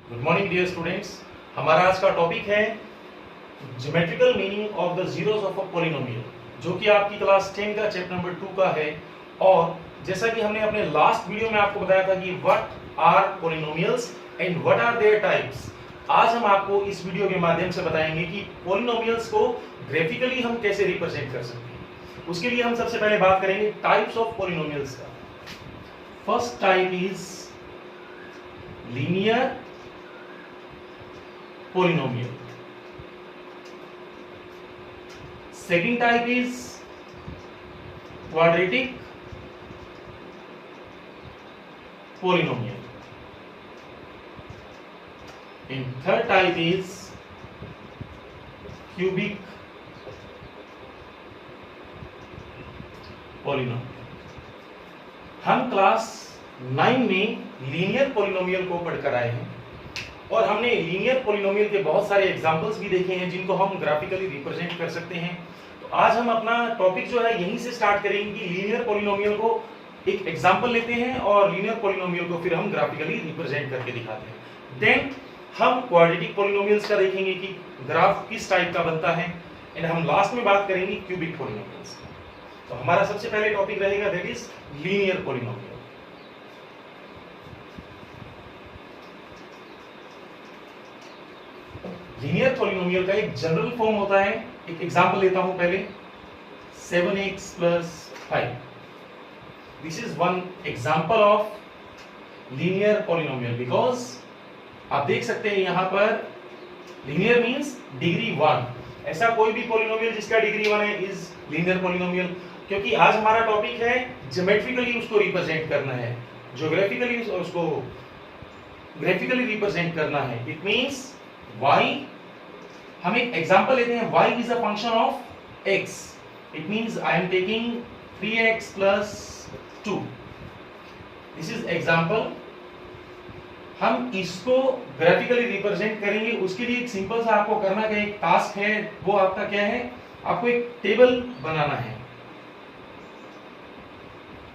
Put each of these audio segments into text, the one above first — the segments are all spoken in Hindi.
Good morning dear students. हमारा आज का टॉपिक है geometrical meaning of the zeros of a polynomial, जो कि आपकी क्लास 10 का चैप्टर नंबर 2 का है। और जैसा कि हमने अपने लास्ट वीडियो में आपको बताया था कि what are polynomials and what are their types, आज हम आपको इस वीडियो के माध्यम से बताएंगे कि पॉलिनोमियल्स को ग्राफिकली हम कैसे रिप्रेजेंट कर सकते हैं। उसके लिए हम सबसे पहले बात करेंगे टाइप्स ऑफ पॉलिनोमियल्स का। First type is linear polynomial. Second type is quadratic polynomial. And third type is cubic polynomial. हम क्लास 9 में लीनियर पॉलिनोमियल को पढ़कर आए हैं और हमने लीनियर पॉलिनोमियल के बहुत सारे एग्जांपल्स भी देखे हैं जिनको हम ग्राफिकली रिप्रेजेंट कर सकते हैं। तो आज हम अपना टॉपिक जो है यहीं से स्टार्ट करेंगे कि लीनियर पॉलिनोमियल को एक एग्जांपल लेते हैं और लीनियर पॉलिनोमियल को फिर हम ग्राफिकली रिप्रेजेंट करके दिखाते हैं। देन हम क्वाड्रेटिक पॉलिनोमियल्स का देखेंगे कि ग्राफ किस टाइप का बनता है। एंड हम लास्ट में बात करेंगे क्यूबिक पॉलिनोमियल्स का। तो हमारा सबसे पहले टॉपिक रहेगा that is linear polynomial. Linear polynomial का एक जनरल फॉर्म होता है। एक एग्जांपल लेता हूं पहले, 7x + 5। This is one example of linear polynomial because आप देख सकते हैं यहां पर लीनियर मींस डिग्री 1। ऐसा कोई भी पॉलिनोमियल जिसका डिग्री 1 है इज लीनियर पॉलिनोमियल। क्योंकि आज हमारा टॉपिक है ज्योमेट्रिकली उसको रिप्रेजेंट करना है, ज्योग्राफिकली उसको ग्राफिकली रिप्रेजेंट करना है। इट मींस y, हम एक एग्जांपल लेते हैं, y is a function of x. It means I am taking 3x + 2. This is example. हम इसको ग्राफिकली रिप्रेजेंट करेंगे। उसके लिए एक सिंपल सा आपको करना का एक टास्क है, वो आपका क्या है, आपको एक टेबल बनाना है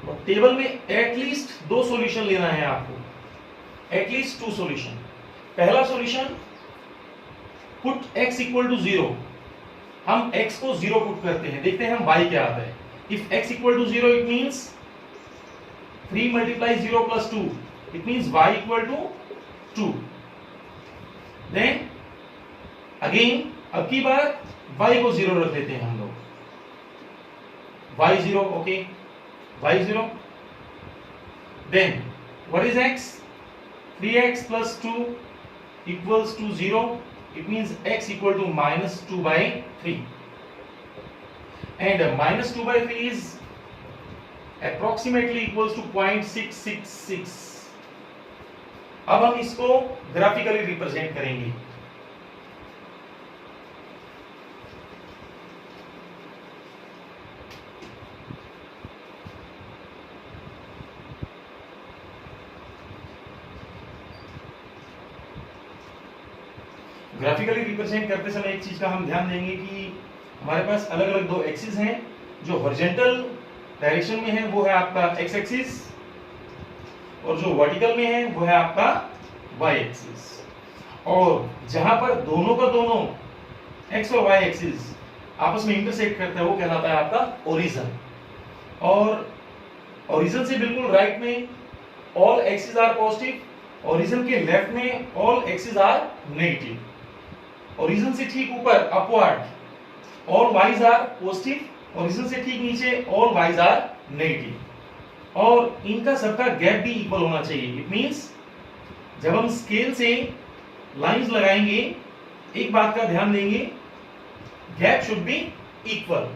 और टेबल में एटलीस्ट 2 सॉल्यूशन लेना है आपको, एटलीस्ट 2 सॉल्यूशन। पहला सॉल्यूशन, पुट x = 0। हम x को 0 पुट करते हैं, देखते हैं हम y क्या आता है। If x = 0 it means 3 × 0 + 2, it means y = 2। Then again अब की बार y को 0 रख देते हैं हम लोग, y 0, okay, y 0। Then what is x? 3x + 2 = 0। It means x = -2/3, and -2/3 is approximately equals to 0.666। अब हम इसको ग्राफिकली रिप्रेजेंट करेंगे। ग्राफिकली रिप्रेजेंट करते समय एक चीज का हम ध्यान देंगे कि हमारे पास अलग अलग 2 एक्सिस हैं। जो हॉरिजॉन्टल डायरेक्शन में है वो है आपका x एक्सिस और जो वर्टिकल में है वो है आपका y एक्सिस। और जहां पर दोनों का दोनों x और y एक्सिस आपस में इंटरसेक्ट करता है वो कहलाता है आपका ओरिजिन। और ओरिजिन से बिल्कुल राइट में all axis are positive, origin के लेफ्ट में all axis are negative. Origin से ठीक ऊपर upward all wise are positive, origin से ठीक नीचे ऑल वाइज आर नेगेटिव। और इनका सबका गैप भी इक्वल होना चाहिए। इट मींस जब हम स्केल से लाइंस लगाएंगे एक बात का ध्यान देंगे, gap should be equal.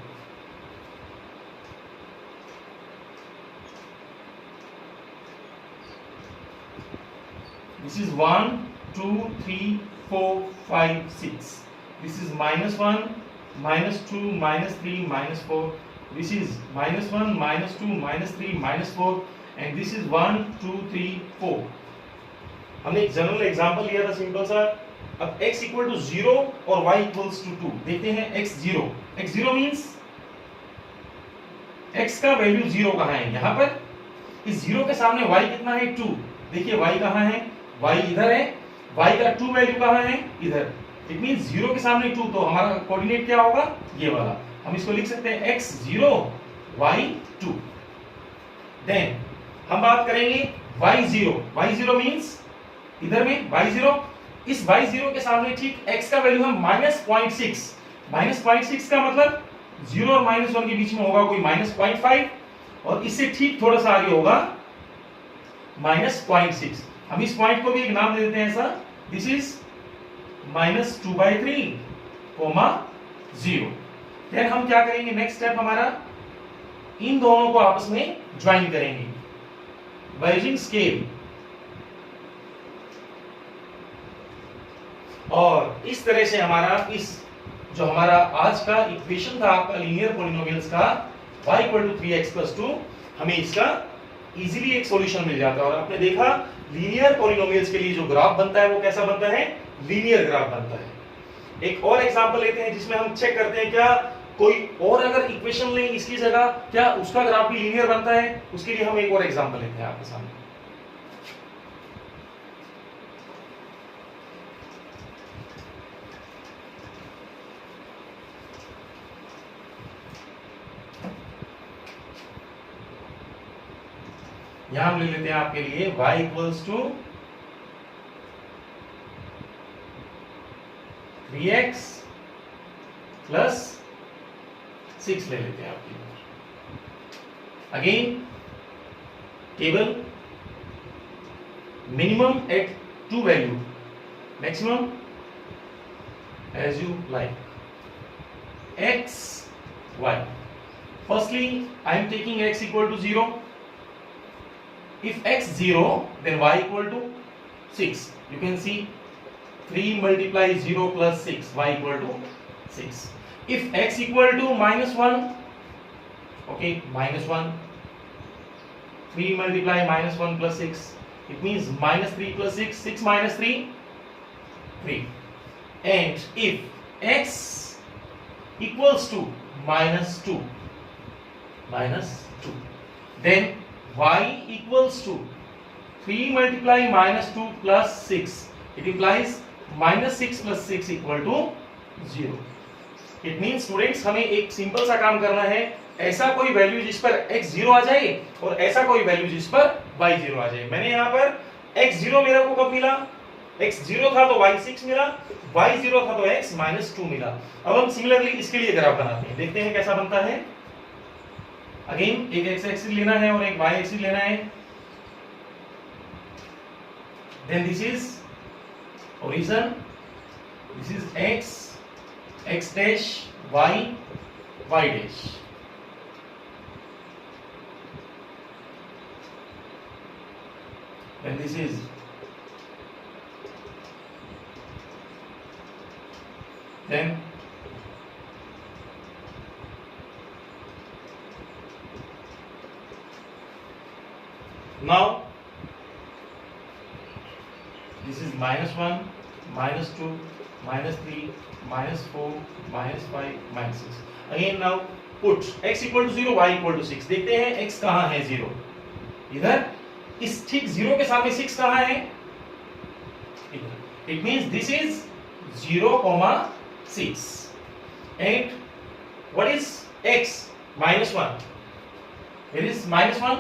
This is 1 2 3 4 5 6। This is -1 -2 -3 -4. This is -1 -2 -3 -4 and this is 1 2 3 4। हमने एक जनरल एग्जांपल लिया था सिंपल सा। अब x = 0 और y = 2। देखते हैं x 0 मींस x का वैल्यू 0 कहां है, यहां पर इस 0 के सामने y कितना है 2। देखिए y कहां है, y इधर है, y का 2 वैल्यू कहां है? इधर। इट मींस 0 के सामने 2, तो हमारा कोऑर्डिनेट क्या होगा? ये वाला। हम इसको लिख सकते हैं x0 y2। देन हम बात करेंगे y0। y0 मींस इधर में y0, इस y0 के सामने ठीक x का वैल्यू है -0.6। -0.6 का मतलब 0 और -1 के बीच में होगा कोई -0.5, और इससे ठीक थोड़ा सा आगे होगा -0.6। हम इस पॉइंट को भी एक नाम दे देते हैं ऐसा, दिस इज -2/3, 0। देन हम क्या करेंगे? नेक्स्ट स्टेप हमारा इन दोनों को आपस में ज्वाइन करेंगे बाय यूजिंग स्केल। और इस तरह से हमारा जो हमारा आज का इक्वेशन था आपका लीनियर पॉलिनोमियल्स का y = 3x + 2, हमें इसका इजीली एक सॉल्यूशन मिल जाता है। और आपने देखा लीनियर पॉलिनोमियल्स के लिए जो ग्राफ बनता है वो कैसा बनता है? लीनियर ग्राफ बनता है। एक और एग्जांपल लेते हैं जिसमें हम चेक करते हैं क्या कोई और अगर इक्वेशन लें इसकी जगह, क्या उसका ग्राफ भी लीनियर बनता है? उसके लिए हम एक और एग्जांपल लेते हैं आपके सामने। यहां हम ले लेते हैं आपके लिए y = 3x + 6 ले लेते हैं आपके लिए। Again table, minimum at 2 value, maximum as you like, x y। Firstly I am taking x = 0। If x 0, then y = 6. You can see 3 × 0 + 6, y = 6. If x = -1, okay, -1, 3 × -1 + 6, it means -3 + 6, 6 - 3, 3. And if x equals to -2, then y equals to 3 × -2 + 6. It implies -6 + 6 = 0. It means students हमें एक सिंपल सा काम करना है, ऐसा कोई वैल्यू जिस पर x 0 आ जाए और ऐसा कोई वैल्यू जिस पर y 0 आ जाए। मैंने यहाँ पर x 0 मेरे को कब मिला? x 0 था तो y 6 मिला, y 0 था तो x -2 मिला। अब हम सिमिलरली इसके लिए ग्राफ बनाते हैं, देखते हैं कैसा बनता है। अगेन एक x एक्सिस लेना है और एक y एक्सिस लेना है। Then this is origin, this is x, x dash, y, y dash। then this is then now this is -1, -2, -3, -4, -5, -6। again now put x = 0, y = 6। देखते हैं x कहां है? 0 इधर, इस ठीक 0 के सामने 6 कहां है? इधर। It means this is 0, 6 and what is x? -1। here is -1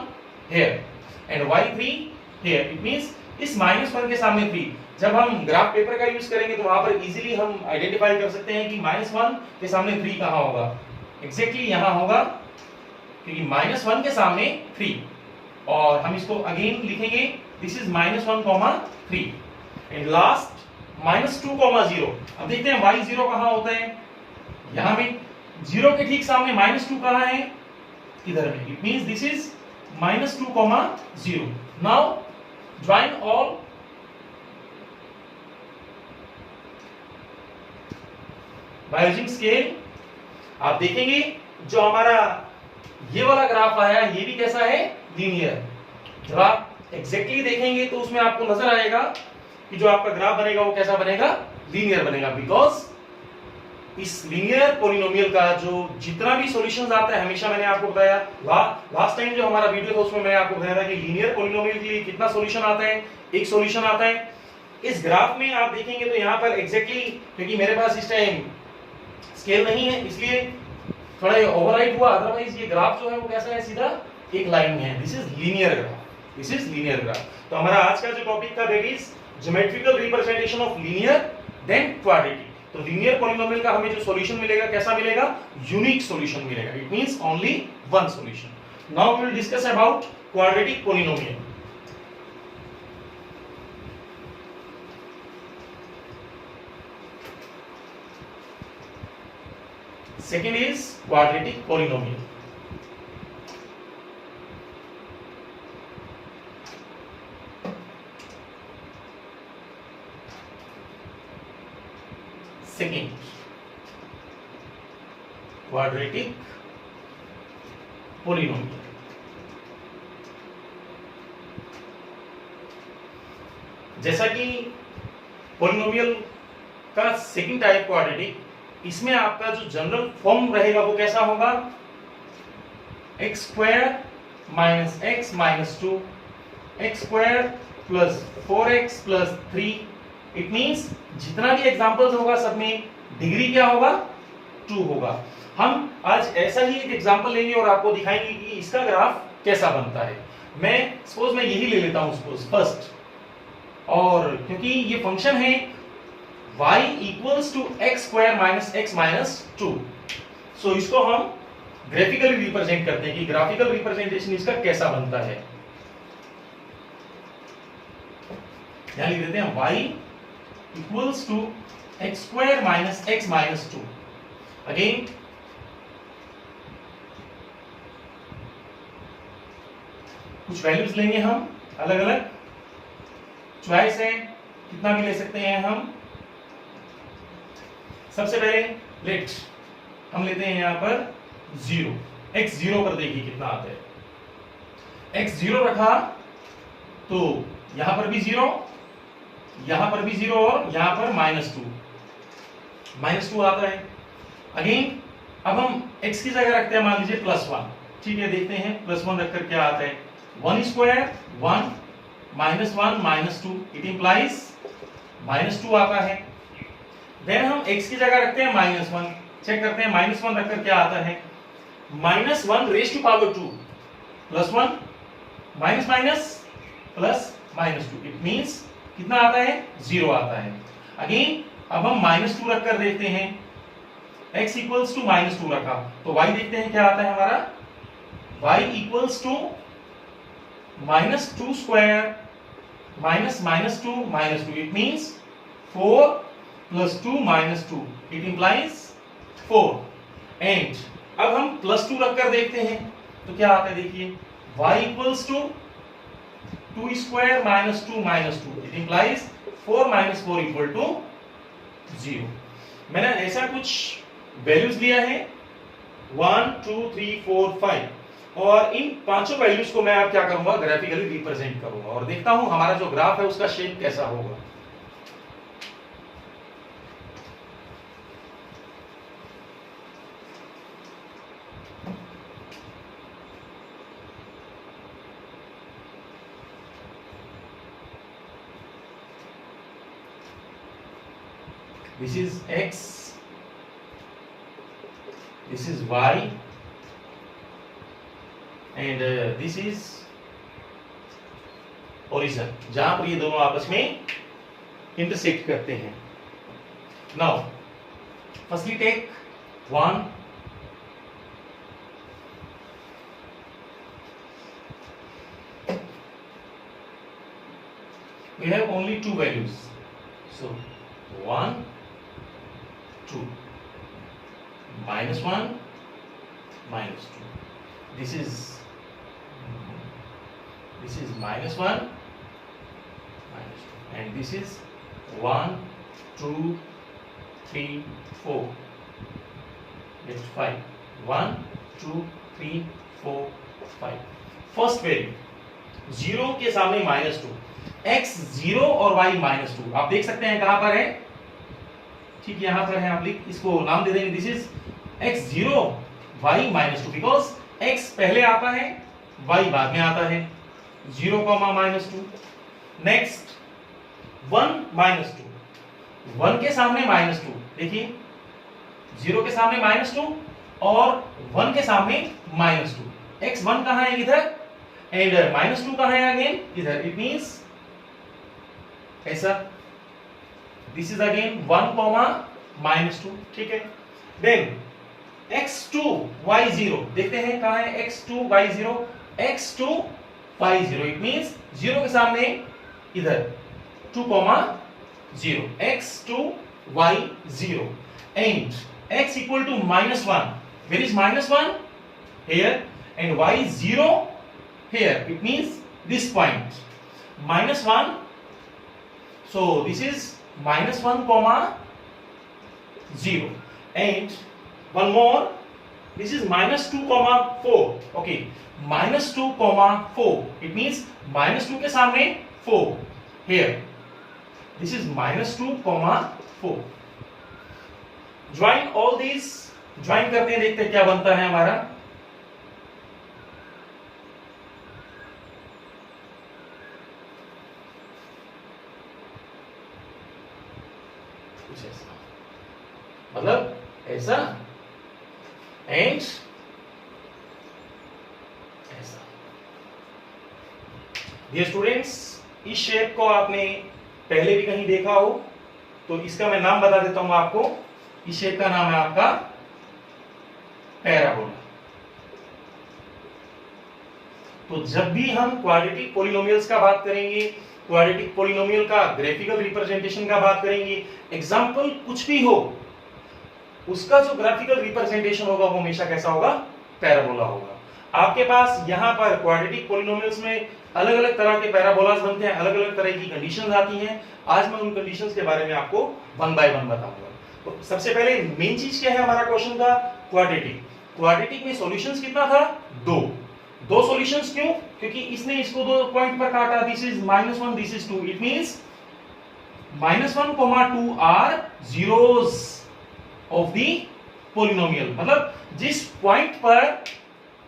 here and y3 here। it means इस -1 के सामने 3। जब हम ग्राफ पेपर का यूज करेंगे तो वहां पर इजीली हम आइडेंटिफाई कर सकते हैं कि -1 के सामने 3 कहां होगा। एग्जैक्टली यहां होगा, क्योंकि -1 के सामने 3। और हम इसको अगेन लिखेंगे, दिस इज -1, 3 एंड लास्ट -2, 0। अब देखते हैं y 0 कहां होता है? यहां में 0 के ठीक सामने -2 कहां है? इधर में। It means this is -2, 0। Now join all, by using scale. आप देखेंगे जो हमारा ये वाला ग्राफ आया ये भी कैसा है? लीनियर। जब आप एग्जैक्टली देखेंगे तो उसमें आपको नजर आएगा कि जो आपका ग्राफ बनेगा वो कैसा बनेगा? लीनियर बनेगा। बिकॉज इस लीनियर पॉलिनोमियल का जो जितना भी सॉल्यूशंस आता है, हमेशा मैंने आपको बताया, लास्ट टाइम जो हमारा वीडियो था उसमें मैंने आपको बताया था कि लीनियर पॉलिनोमियल के लिए कितना सॉल्यूशन आता है? एक सॉल्यूशन आता है। इस ग्राफ में आप देखेंगे तो यहाँ पर एग्जैक्टली क्योंकि मेरे पास इस टाइम स्केल नहीं है इसलिए थोड़ा ये ओवरराइट हुआ, अदरवाइज ये ग्राफ जो है वो कैसा है, सीधा एक लाइन में है। This is linear graph, this is linear graph. तो हमारा आज का जो टॉपिक था that is geometrical representation of linear then quadratic. तो लीनियर पॉलिनोमियल का हमें जो सॉल्यूशन मिलेगा कैसा मिलेगा, यूनिक सॉल्यूशन मिलेगा, it means only one solution. Now we will discuss about quadratic polynomial. Second is quadratic polynomial. Second, quadratic polynomial. जैसा कि पॉलिनोमियल का सेकंड टाइप क्वाड्रेटिक, इसमें आपका जो जनरल फॉर्म रहेगा वो कैसा होगा, x square minus x minus 2 x square plus 4x plus 3। It means जितना भी एग्जांपल्स होगा सब में डिग्री क्या होगा, 2 होगा। हम आज ऐसा ही एक एग्जांपल लेंगे और आपको दिखाएंगे कि इसका ग्राफ कैसा बनता है। मैं सपोज मैं यही ले लेता हूं सपोज फर्स्ट, और क्योंकि ये फंक्शन है y equals to x square minus x minus 2, so इसको हम ग्राफिकली रिप्रेजेंट करते हैं कि ग्राफिकल रिप्रेजेंटेशन इसका कैसा बनता है। यहां लिख देते हैं y equals to x square minus x minus 2। Again कुछ वैल्यूज लेंगे हम अलग अलग, चॉइस है कितना भी ले सकते हैं हम। सबसे पहले लेट हम लेते हैं यहां पर 0, x 0 पर देखिए कितना आता है। x 0 रखा तो यहां पर भी 0, यहां पर भी 0 और यहां पर -2 आता है। अगेन अब हम x की जगह रखते हैं मान लीजिए +1, ठीक है, देखते हैं +1 रखकर क्या आता है, 1 स्क्वायर 1 -1 -2, इट इंप्लाइज -2 आता है। देन हम x की जगह रखते हैं -1, चेक करते हैं -1 रखकर क्या आता है, -1 raise to power 2 +1 minus minus plus -2, it means कितना आता है, 0 आता है। अगेन अब हम -2 रखकर देखते हैं, x इक्वल्स टू -2 रखा तो y देखते हैं क्या आता है हमारा, y equals to -2 square -2 it means 4 plus 2 minus 2, it implies 4। And अब हम +2 रखकर देखते हैं तो क्या आता है, देखिए y equals to 2 square minus 2 minus 2, it implies 4 minus 4 equal to 0। मैंने ऐसा कुछ वैल्यूज लिया है 1 2 3 4 5, और इन पांचों वैल्यूज को मैं अब क्या करूंगा, ग्राफिकली रिप्रेजेंट करूंगा और देखता हूं हमारा जो ग्राफ है उसका शेप कैसा होगा। This is x, this is y, and this is origin, जहां पर ये दोनों आपस में इंटरसेक्ट करते हैं। Now, firstly take 1, we have only two values, so 1 2 -1 -2, this is -1 -2, and this is 1 2 3 4, that's 5, 1 2 3 4 5। First value 0 के सामने -2, x 0 और y -2, आप देख सकते हैं कहां पर है, ठीक यहां पर है, आप लिख इसको नाम दे देंगे, this is x 0 y -2, because x पहले आता है y बाद में आता है, 0, -2। नेक्स्ट 1 माइनस 2, 1 के सामने माइनस 2, देखिए 0 के सामने माइनस 2 और 1 के सामने माइनस 2। x1 कहां है? इधर, एंड माइनस 2 कहां है? अगेन इधर। इट मींस ऐसा, this is again 1 comma minus 2, ठीक है। देन x2 y0, देखते हैं कहां है x2 y0, x2 y0, it means 0 के सामने इधर 2 comma 0, x2 y0, and x equal to -1, where is -1? Here, and y0 here, it means this point, -1, so this is -1 comma 0, and one more, this is -2 comma 4, okay, -2 comma 4, it means -2 के सामने 4, here, this is -2 comma 4। Join all these, join करते हैं, देखते हैं क्या बनता है हमारा। कुछ ऐसा, मतलब ऐसा एंड ऐसा। डियर स्टूडेंट्स, इस शेप को आपने पहले भी कहीं देखा हो, तो इसका मैं नाम बता देता हूं आपको। इस शेप का नाम है आपका पैराबोला। तो जब भी हम क्वाड्रेटिक पॉलिनोमियल्स का बात करेंगे, क्वाड्रेटिक पॉलिनोमियल का ग्राफिकल रिप्रेजेंटेशन का बात करेंगे, एग्जांपल कुछ भी हो, उसका जो ग्राफिकल रिप्रेजेंटेशन होगा वो हमेशा कैसा होगा? पैराबोला होगा। आपके पास यहाँ पर क्वाड्रेटिक पॉलिनोमियल्स में अलग अलग तरह के पैराबोलास बनते हैं, अलग अलग तरह की कंडीशंस आती हैं। आज मैं उन कंडीशंस के बारे में आपको वन बाय वन बताऊंगा। तो सबसे पहले मेन चीज क्या है हमारा क्वेश्चन का? क्वाड्रेटिक। क्वाड्रेटिक में सॉल्यूशंस कितना था? दो सॉल्यूशंस। क्यों? क्योंकि इसने इसको दो पॉइंट पर काटा। This is -1, this is 2, it means -1, 2 are zeros of the polynomial. मतलब जिस पॉइंट पर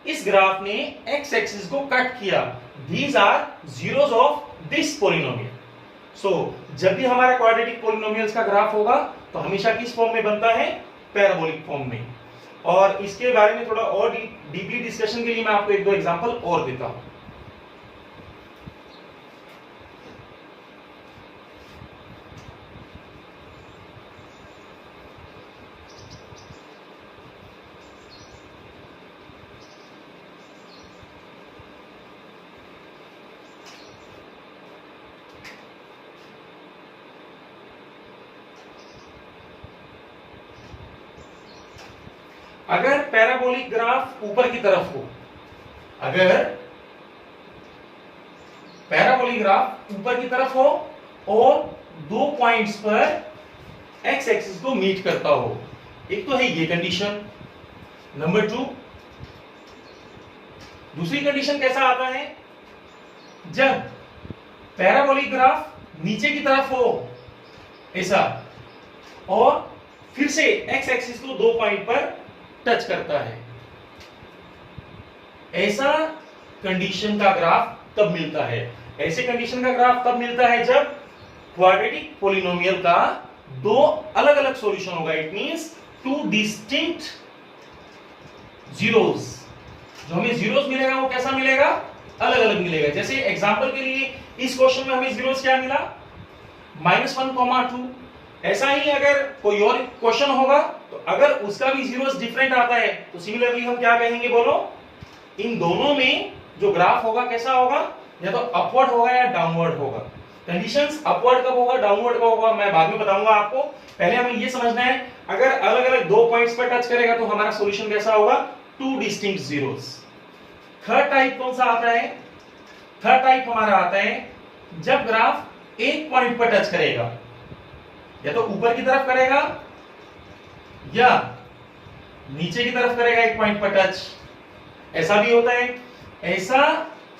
इस ग्राफ ने एक्स एक्सिस को कट किया, these are zeros of this polynomial. So जब भी हमारा क्वाड्रेटिक पॉलिनोमियल्स का ग्राफ होगा तो हमेशा किस फॉर्म में बनता है? पैराबोलिक फॉर्म में। और इसके बारे में थोड़ा और डीपली डिस्कशन के लिए मैं आपको एक दो एग्जांपल और देता हूं। अगर पैराबोलिक ग्राफ ऊपर की तरफ हो, अगर पैराबोलिक ग्राफ ऊपर की तरफ हो और दो पॉइंट्स पर एक्स एक्सिस को मीट करता हो, एक तो है ये कंडीशन। नंबर 2, दूसरी कंडीशन कैसा आता है? जब पैराबोलिक ग्राफ नीचे की तरफ हो ऐसा, और फिर से एक्स एक्सिस को दो पॉइंट पर टच करता है, ऐसा कंडीशन का ग्राफ तब मिलता है। ऐसे कंडीशन का ग्राफ तब मिलता है जब क्वाड्रेटिक पॉलिनोमियल का दो अलग अलग सॉल्यूशन होगा। It means two distinct zeros. जो हमें जीरोस मिलेगा वो कैसा मिलेगा? अलग अलग मिलेगा। जैसे एग्जांपल के लिए इस क्वेश्चन में हमें जीरोस क्या मिला? -1, 2। ऐसा ही अगर कोई और क्वेश्चन होगा तो अगर उसका भी जीरोस डिफरेंट आता है तो सिमिलरली हम क्या कहेंगे? बोलो, इन दोनों में जो ग्राफ होगा कैसा होगा? या तो अपवर्ड होगा या डाउनवर्ड होगा। कंडीशंस अपवर्ड कब होगा, डाउनवर्ड कब होगा, मैं बाद में बताऊंगा आपको। पहले हमें ये समझना है, अगर अलग अलग दो पॉइंट्स पर टच करेगा तो हमारा सॉल्यूशन कैसा होगा? Two distinct zeros. Third type कौन सा आता है? थर्ड टाइप हमारा आता है जब ग्राफ एक पॉइंट पर टच करेगा, या तो ऊपर की तरफ करेगा या नीचे की तरफ करेगा एक पॉइंट पर टच। ऐसा भी होता है। ऐसा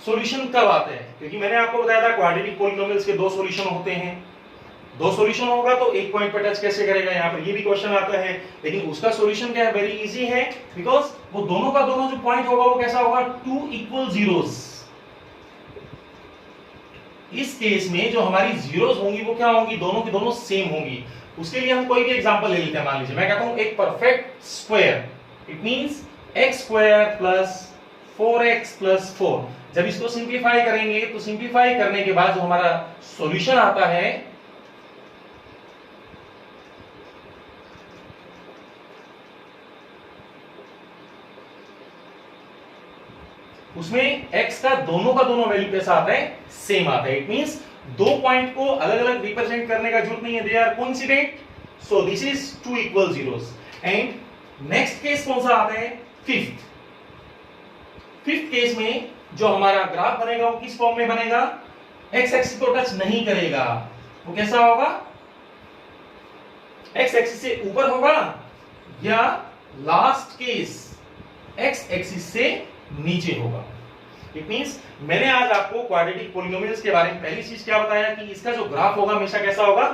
सॉल्यूशन कब आता है? क्योंकि मैंने आपको बताया था क्वाड्रेटिक पॉलिनोमियल्स के दो सॉल्यूशन होते हैं। दो सॉल्यूशन होगा तो एक पॉइंट पर टच कैसे करेगा? यहां पर ये भी क्वेश्चन आता है, लेकिन उसका सॉल्यूशन क्या है? वेरी इजी है, बिकॉज वो दोनों का दोनों जो पॉइंट होगा वो कैसा होगा? Two equal zeros. इस केस में जो हमारी जीरोस होंगी वो क्या होंगी, दोनों की दोनों सेम होंगी। उसके लिए हम कोई भी एग्जांपल ले लेते हैं। मान लीजिए मैं कहता हूं एक perfect square, it means x square plus 4x plus 4। जब इसको सिंप्लीफाई करेंगे तो सिंप्लीफाई करने के बाद जो हमारा सॉल्यूशन आता है उसमें x का दोनों वैल्यू कैसा आता है, सेम आता है। इट मींस दो पॉइंट को अलग अलग रिप्रेजेंट करने का जरूरत नहीं है, they are coincident, so this is two equal zeros. And next case कौन सा आता है, फिफ्थ केस में जो हमारा ग्राफ बनेगा वो किस फॉर्म में बनेगा, x एक्सिस को टच नहीं करेगा, वो कैसा होगा, x एक्सिस से ऊपर होगा या लास्ट केस x एक्सिस से नीचे होगा। इट मींस मैंने आज आपको क्वाड्रेटिक पॉलिनोमियल्स के बारे में पहली चीज क्या बताया कि इसका जो ग्राफ होगा हमेशा कैसा होगा,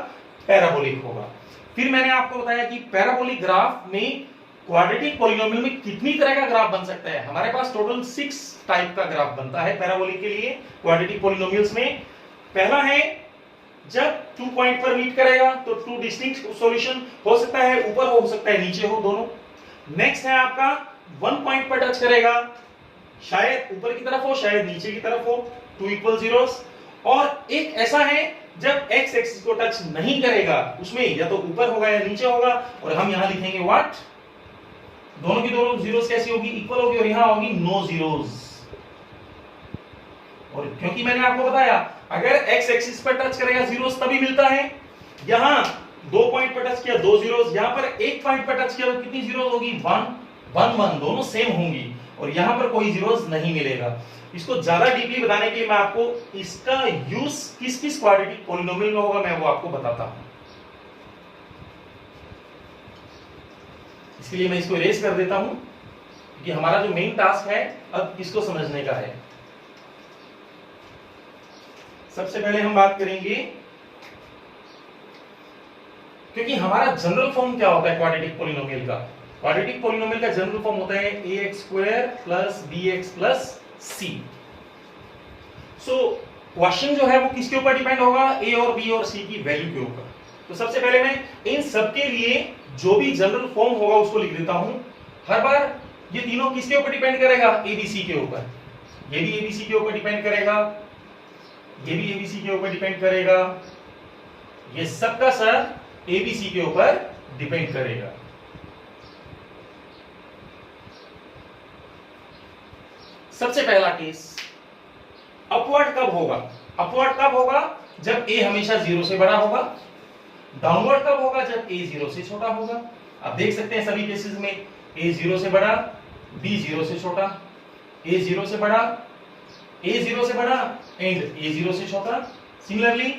पैराबोलिक होगा। फिर मैंने आपको बताया कि पैराबोलिक ग्राफ में क्वाड्रेटिक पॉलिनोमियल में कितनी तरह का ग्राफ बन सकता है। हमारे पास टोटल 6 टाइप का ग्राफ बनता है पैराबोलिक के लिए क्वाड्रेटिक पॉलिनोमियल्स में। पहला है जब 2 पॉइंट पर मीट करेगा तो 2 डिस्टिंक्ट सॉल्यूशन हो सकता है, ऊपर हो सकता है नीचे हो, दोनों। नेक्स्ट है आपका 1 पॉइंट पर टच करेगा, शायद ऊपर की तरफ हो शायद नीचे की तरफ हो, 2 इक्वल जीरोस। और एक ऐसा है जब x एक्सिस को टच नहीं करेगा, उसमें या तो ऊपर होगा या नीचे होगा, और हम यहां लिखेंगे व्हाट, दोनों की दोनों जीरोस कैसी होगी, इक्वल होगी, और यहां होगी नो जीरोस। और क्योंकि मैंने आपको बताया अगर x एक्सिस पर टच करेगा जीरोस तभी मिलता है, यहां 2 पॉइंट पर टच किया 2 जीरोस, यहां पर 1 पॉइंट पर टच किया तो कितनी जीरोस होगी, 1 1 1, दोनों सेम होंगी, और यहां पर कोई जीरोस नहीं मिलेगा। इसको ज्यादा डीपली बताने के लिए मैं आपको इसका यूज किस किस क्वाड्रेटिक पॉलिनोमियल में होगा मैं वो आपको बताता हूं। इसके लिए मैं इसको इरेज कर देता हूं कि हमारा जो मेन टास्क है अब इसको समझने का है। सबसे पहले हम बात करेंगे, क्योंकि हमारा जनरल फॉर्म क्या होता है क्वाड्रेटिक पॉलिनोमियल का, क्वाड्रेटिक पॉलिनोमियल का जनरल फॉर्म होता है ax square plus bx plus c। So question जो है वो किसके ऊपर डिपेंड होगा, a और b और c की वैल्यू के ऊपर। तो सबसे पहले मैं इन सब के लिए जो भी जनरल फॉर्म होगा उसको लिख देता हूं। हर बार ये तीनों किसके ऊपर डिपेंड करेगा, abc के ऊपर, ये भी abc के ऊपर डिपेंड करेगा, ये भी abc के ऊपर डिपेंड करेगा, ये सबका सर abc के ऊपर डिपेंड करेगा। सबसे पहला केस, अपवर्ड कब होगा, अपवर्ड कब होगा जब a हमेशा 0 से बड़ा होगा, डाउनवर्ड कब होगा जब a 0 से छोटा होगा। आप देख सकते हैं सभी केसेस में a 0 से बड़ा, b 0 से छोटा, a 0 से बड़ा, a 0 से बड़ा एंड a 0 से छोटा। सिमिलरली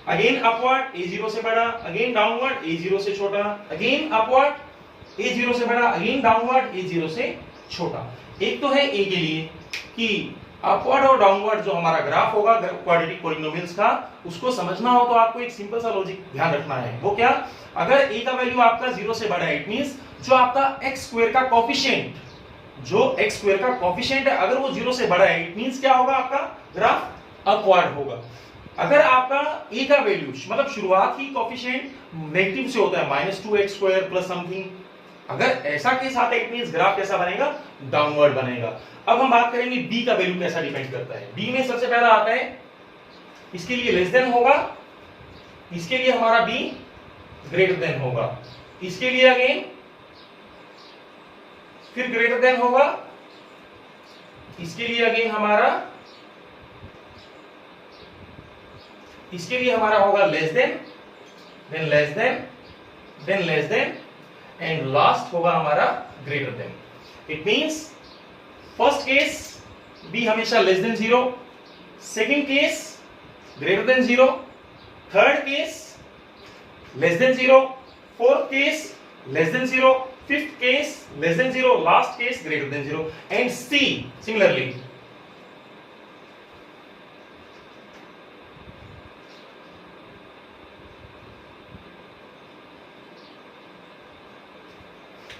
अगेन अपवर्ड a 0 से बड़ा, अगेन डाउनवर्ड a 0 से छोटा, अगेन अपवर्ड a 0 से बड़ा, अगेन डाउनवर्ड a 0 से छोटा। एक तो है a के लिए कि अपवर्ड और डाउनवर्ड जो हमारा ग्राफ होगा क्वाड्रेटिक पॉलिनोमियल्स का, उसको समझना हो तो आपको एक सिंपल सा लॉजिक ध्यान रखना है। वो क्या, अगर a का वैल्यू आपका 0 से बड़ा है, इट मींस जो आपका x स्क्वायर का कोएफिशिएंट, जो x स्क्वायर का कोएफिशिएंट है अगर वो 0 से बड़ा है, इट मींस क्या होगा, आपका ग्राफ अपवर्ड होगा। अगर आपका a का वैल्यू मतलब शुरुआत ही कोएफिशिएंट नेगेटिव से होता है, -2x स्क्वायर प्लस समथिंग, अगर ऐसा केस आता है इट मींस ग्राफ कैसा बनेगा, डाउनवर्ड बनेगा। अब हम बात करेंगे b का वैल्यू कैसा डिपेंड करता है। b में सबसे पहला आता है, इसके लिए लेस देन होगा, इसके लिए हमारा b ग्रेटर देन होगा, इसके लिए अगेन फिर ग्रेटर देन होगा, इसके लिए अगेन हमारा, इसके लिए हमारा होगा less than, than less than, than less than and last होगा हमारा greater than. It means first case b हमेशा less than 0, second case greater than 0, third case less than 0, fourth case less than 0, fifth case less than 0, last case greater than 0 and c similarly.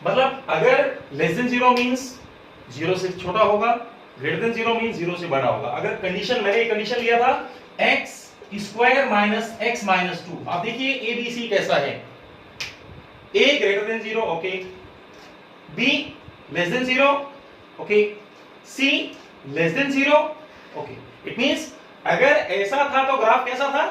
मतलब अगर लेस देन 0 मींस 0 से छोटा होगा, ग्रेटर देन 0 मींस 0 से बड़ा होगा। अगर कंडीशन, मैंने कंडीशन लिया था x square minus x minus 2। आप देखिए ए बी सी कैसा है, a greater than 0 okay, b less than 0 okay, c less than 0 okay. It means अगर ऐसा था तो ग्राफ कैसा था,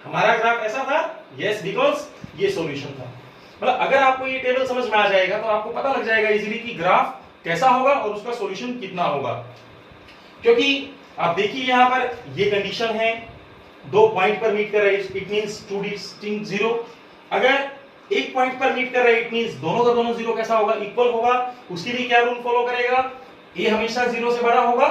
हमारा ग्राफ ऐसा था, यस बिकॉज ये सॉल्यूशन था। मतलब अगर आपको ये टेबल समझ में आ जाएगा तो आपको पता लग जाएगा इजीली कि ग्राफ कैसा होगा और उसका सॉल्यूशन कितना होगा। क्योंकि आप देखिए यहां पर ये कंडीशन है, 2 पॉइंट पर मीट कर रहे हैं, इट मींस 2 डिस्टिंक्ट जीरो। अगर एक पॉइंट पर मीट कर रहे हैं, इट मींस दोनों का दोनों जीरो कैसा होगा, इक्वल होगा। उसके लिए क्या रूल फॉलो करेगा, ए हमेशा 0 से बड़ा होगा,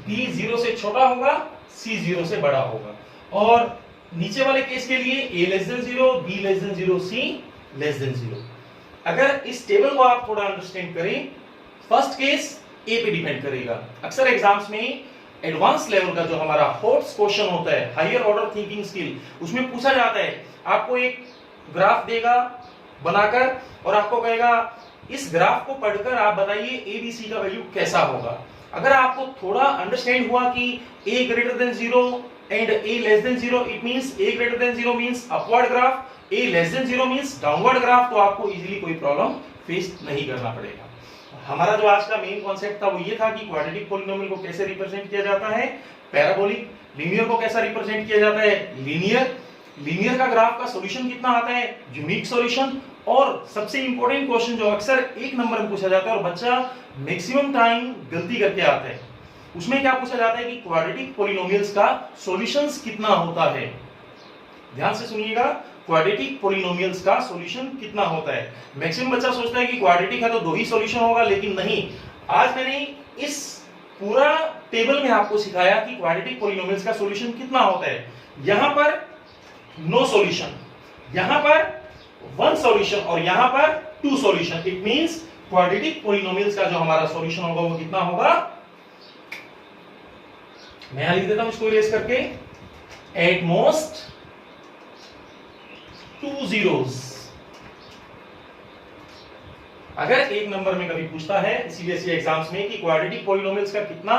बी 0 से छोटा होगा, सी 0 से बड़ा होगा। और नीचे वाले केस के लिए a less than 0, b less than 0, c less than 0। अगर इस टेबल को आप थोड़ा अंडरस्टैंड करें, फर्स्ट केस a पे डिपेंड करेगा। अक्सर एग्जाम्स में एडवांस लेवल का जो हमारा हॉट्स क्वेश्चन होता है, हायर ऑर्डर थिंकिंग स्किल, उसमें पूछा जाता है, आपको एक ग्राफ देगा बनाकर और आपको कहेगा इस ग्राफ को पढ़कर आप बताइए ए बी सी का वैल्यू कैसा होगा। अगर आपको थोड़ा अंडरस्टैंड हुआ कि a greater than 0 and a less than 0, it means a greater than 0 means upward graph, a less than 0 means downward graph, तो आपको इजीली कोई प्रॉब्लम फेस नहीं करना पड़ेगा। हमारा जो आज का मेन कॉन्सेप्ट था वो ये था कि क्वाड्रेटिक पॉलिनोमियल को कैसे रिप्रेजेंट किया जाता है, पैराबोलिक, लीनियर को कैसा रिप्रेजेंट किया जाता है, लीनियर का ग्राफ का सॉल्यूशन कितना आता है, यूनिक सॉल्यूशन, और सबसे इंपॉर्टेंट क्वेश्चन जो अक्सर 1 नंबर में पूछा जाता है और बच्चा मैक्सिमम टाइम गलती करके आता है, उसमें क्या पूछा जाता है कि क्वाड्रेटिक पॉलिनोमियल्स का सॉल्यूशंस कितना होता है। ध्यान से सुनिएगा, क्वाड्रेटिक पॉलिनोमियल्स का सॉल्यूशन कितना होता है। मैक्सिमम बच्चा सोचता है कि क्वाड्रेटिक है तो 2 ही सॉल्यूशन होगा, लेकिन नहीं। आज मैंने इस पूरा टेबल में आपको सिखाया कि क्वाड्रेटिक पॉलिनोमियल्स का सॉल्यूशन कितना होता है। यहां पर नो सॉल्यूशन, यहां पर 1 सॉल्यूशन और यहां पर 2 solution. It means quadratic polynomials का जो हमारा सॉल्यूशन होगा वो कितना होगा, मैं यहां लिख देता हूं इसको इरेज करके, एट मोस्ट 2 zeros। अगर 1 नंबर में कभी पूछता है सीबीएसई एग्जाम्स में कि क्वाड्रेटिक पॉलिनोमियल्स का कितना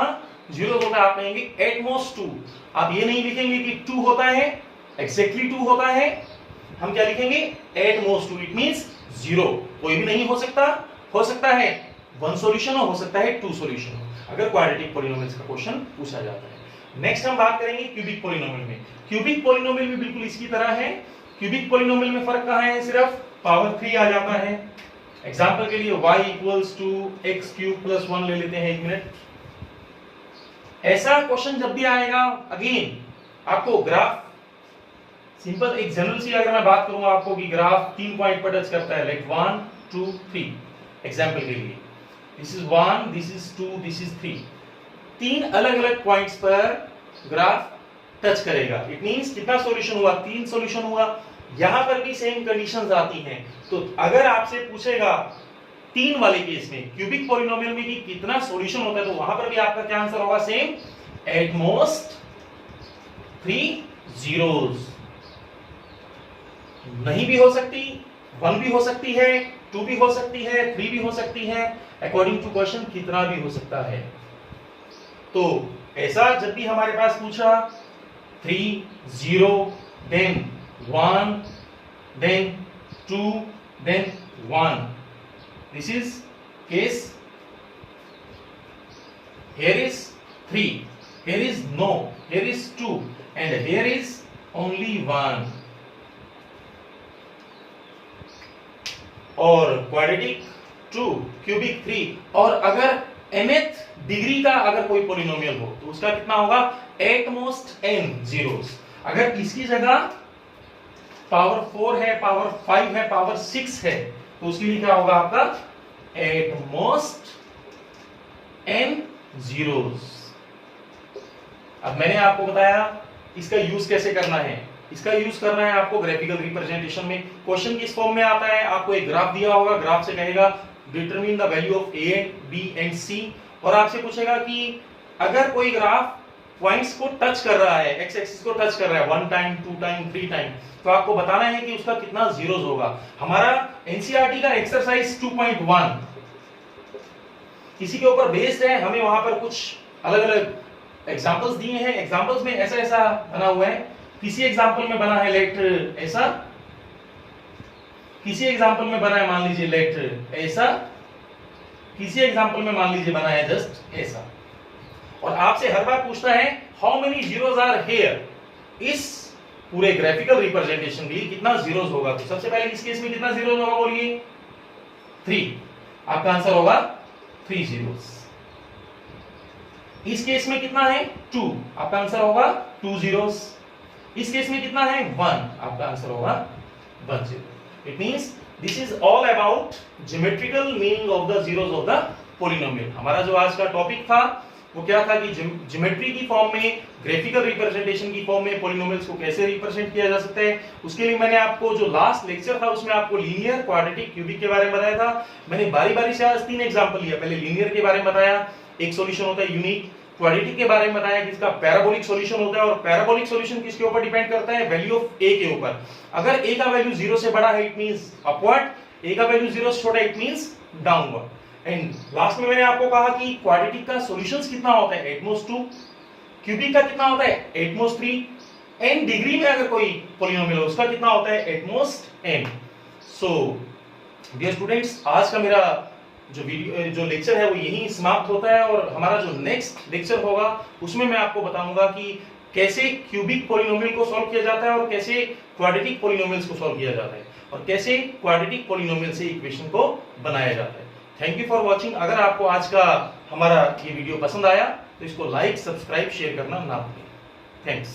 जीरोस होता है, आप कहेंगे एट मोस्ट 2। आप ये नहीं लिखेंगे कि 2 होता है, एग्जैक्टली 2 होता है, हम क्या लिखेंगे, एट मोस्ट 2। इट मींस 0 कोई भी नहीं हो सकता है 1 सॉल्यूशन हो सकता है 2 सॉल्यूशन हो, अगर क्वाड्रेटिक पॉलिनोमियल्स का क्वेश्चन पूछा जाता है। नेक्स्ट हम बात करेंगे क्यूबिक पॉलिनोमियल में। क्यूबिक पॉलिनोमियल भी बिल्कुल इसकी तरह है। क्यूबिक पॉलिनोमियल में फर्क कहां है, सिर्फ पावर 3 आ जाता है। एग्जांपल के लिए y equals to x cube plus 1 ले लेते हैं, 1 मिनट। ऐसा क्वेश्चन जब भी आएगा, अगेन आपको ग्राफ सिंपल एक जनरल सी अगर मैं बात करूंगा आपको कि ग्राफ 3 पॉइंट पर टच करता है, लाइक 1 2 3। एग्जांपल के लिए this is 1, this is 2, this is 3। 3 अलग अलग पॉइंट्स पर ग्राफ टच करेगा। इट मींस कितना सॉल्यूशन हुआ, 3 सॉल्यूशन हुआ। यहां पर भी सेम कंडीशंस आती हैं। तो अगर आपसे पूछेगा 3 वाले केस में क्यूबिक पॉलिनोमियल में कि कितना सॉल्यूशन होता है, तो वहां पर भी आपका क्या आंसर होगा, सेम, एट मोस्ट 3 zeros। नहीं भी हो सकती, 1 भी हो सकती है, 2 भी हो सकती है, 3 भी हो सकती है, अकॉर्डिंग टू क्वेश्चन कितना भी हो सकता है। तो ऐसा जब भी हमारे पास पूछा 3 0 then 1 then 2 then 1, this is case, here is 3, here is no, here is 2 and here is only 1। और क्वाड्रेटिक 2, क्यूबिक 3। और अगर nth डिग्री का अगर कोई पॉलिनोमियल हो तो उसका कितना होगा, एट मोस्ट n zeros। अगर इसकी जगह पावर 4 है, पावर 5 है, पावर 6 है, तो उसके लिए क्या होगा आपका, एट मोस्ट n zeros। अब मैंने आपको बताया इसका यूज कैसे करना है। इसका यूज करना है आपको ग्राफिकल रिप्रेजेंटेशन में। क्वेश्चन किस फॉर्म में आता है, आपको एक ग्राफ दिया होगा, ग्राफ से कहेगा determine the value of a b and c, और आपसे पूछेगा कि अगर कोई ग्राफ पॉइंट्स को टच कर रहा है, एक्स एक्सिस को टच कर रहा है 1 टाइम 2 टाइम 3 टाइम, तो आपको बताना है कि उसका कितना जीरोस होगा। हमारा एनसीईआरटी का एक्सरसाइज 2.1 इसी के ऊपर बेस्ड है। हमें वहां पर कुछ अलग अलग एग्जांपल्स दिए हैं, एग्जांपल्स में ऐसा ऐसा बना हुआ है, किसी एग्जांपल में बना है लेट ऐसा, किसी एग्जांपल में बना है मान लीजिए लेट ऐसा, किसी एग्जांपल में मान लीजिए बना है जस्ट ऐसा। और आपसे हर बार पूछता है how many zeros are here, इस पूरे ग्राफिकल रिप्रेजेंटेशन के लिए कितना जीरोस होगा। तो सबसे पहले इस केस में कितना जीरोस होगा बोलिए, 3, आपका आंसर होगा 3 जीरोस। इस केस में कितना है 2, आपका आंसर होगा 2 जीरोस। इस केस में कितना है 1, आपका आंसर होगा 1 zero. It means this is all about geometrical meaning of the zeros of the polynomial. हमारा जो आज का टॉपिक था वो क्या था कि ज्योमेट्री की फॉर्म में, ग्राफिकल रिप्रेजेंटेशन की फॉर्म में पॉलिनोमियल्स को कैसे रिप्रेजेंट किया जा सकता है। उसके लिए मैंने आपको जो लास्ट लेक्चर था उसमें आपको लीनियर, क्वाड्रेटिक, क्यूबिक के बारे में बताया था। मैंने बारी बारी से आज 3 एग्जांपल लिया। पहले लीनियर के बारे में बताया, एक सॉल्यूशन होता है यूनिक। क्वाड्रेटिक के बारे में बताया कि इसका पैराबोलिक सॉल्यूशन होता है, और पैराबोलिक सॉल्यूशन किसके ऊपर डिपेंड करता है, वैल्यू ऑफ a के ऊपर। अगर a का वैल्यू 0 से बड़ा है इट मींस अपवर्ड, a का वैल्यू 0 से छोटा it means downward. And last में मैंने आपको कहा कि क्वाड्रेटिक का सॉल्यूशंस कितना होता है, एटमोस्ट 2, क्यूबिक का कितना होता है, एटमोस्ट 3, n डिग्री में अगर कोई पॉलिनोमियल हो उसका कितना होता है, at most n। So dear students, आज का मेरा जो लेक्चर है वो यहीं समाप्त होता है, और हमारा जो नेक्स्ट लेक्चर होगा उसमें मैं आपको बताऊंगा कि कैसे क्यूबिक पॉलिनोमियल को सॉल्व किया जाता है और कैसे क्वाड्रेटिक पॉलिनोमियल्स को सॉल्व किया जाता है, और कैसे क्वाड्रेटिक पॉलिनोमियल से इक्वेशन को बनाया जाता है। Thank you for watching. अगर आपको आज का हमारा ये वीडियो पसंद आया तो इसको लाइक, सब्सक्राइब, शेयर करना ना भूलें। थैंक्स।